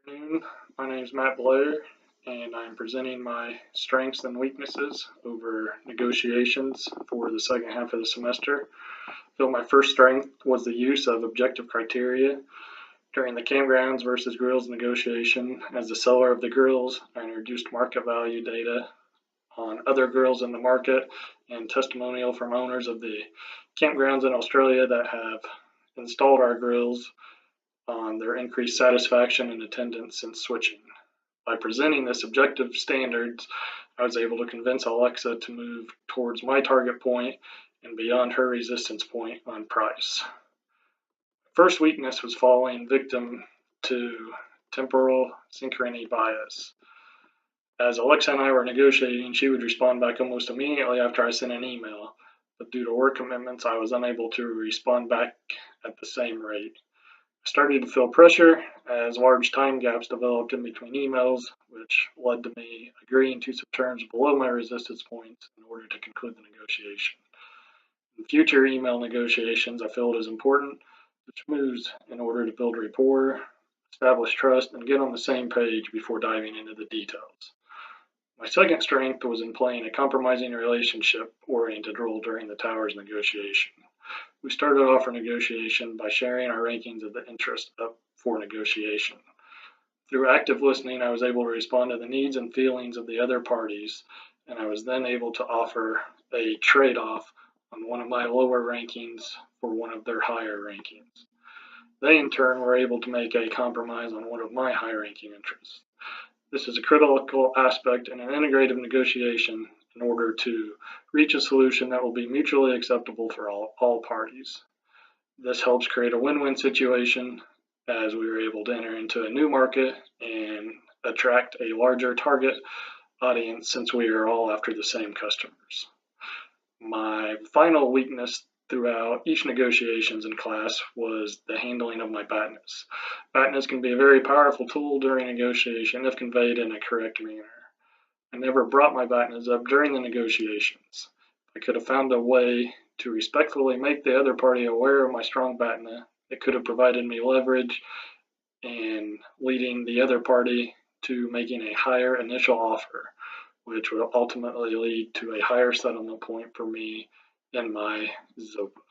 Afternoon. My name is Matt Blair, and I'm presenting my strengths and weaknesses over negotiations for the second half of the semester. I feel my first strength was the use of objective criteria during the campgrounds versus grills negotiation. As the seller of the grills, I introduced market value data on other grills in the market and testimonial from owners of the campgrounds in Australia that have installed our grills on their increased satisfaction and attendance since switching. By presenting this objective standards, I was able to convince Alexa to move towards my target point and beyond her resistance point on price. First weakness was falling victim to temporal synchrony bias. As Alexa and I were negotiating, she would respond back almost immediately after I sent an email, but due to work commitments, I was unable to respond back at the same rate. I started to feel pressure as large time gaps developed in between emails, which led to me agreeing to some terms below my resistance points in order to conclude the negotiation. In future email negotiations, I feel it is important to schmooze in order to build rapport, establish trust, and get on the same page before diving into the details. My second strength was in playing a compromising relationship-oriented role during the tower's negotiation. We started off our negotiation by sharing our rankings of the interest up for negotiation. Through active listening, I was able to respond to the needs and feelings of the other parties, and I was then able to offer a trade-off on one of my lower rankings for one of their higher rankings. They, in turn, were able to make a compromise on one of my high-ranking interests. This is a critical aspect in an integrative negotiation in order to reach a solution that will be mutually acceptable for all parties. This helps create a win-win situation as we were able to enter into a new market and attract a larger target audience since we are all after the same customers. My final weakness throughout each negotiations in class was the handling of my BATNAs. BATNAs can be a very powerful tool during negotiation if conveyed in a correct manner. I never brought my BATNAs up during the negotiations. I could have found a way to respectfully make the other party aware of my strong BATNA. It could have provided me leverage and leading the other party to making a higher initial offer, which will ultimately lead to a higher settlement point for me and my ZOPA.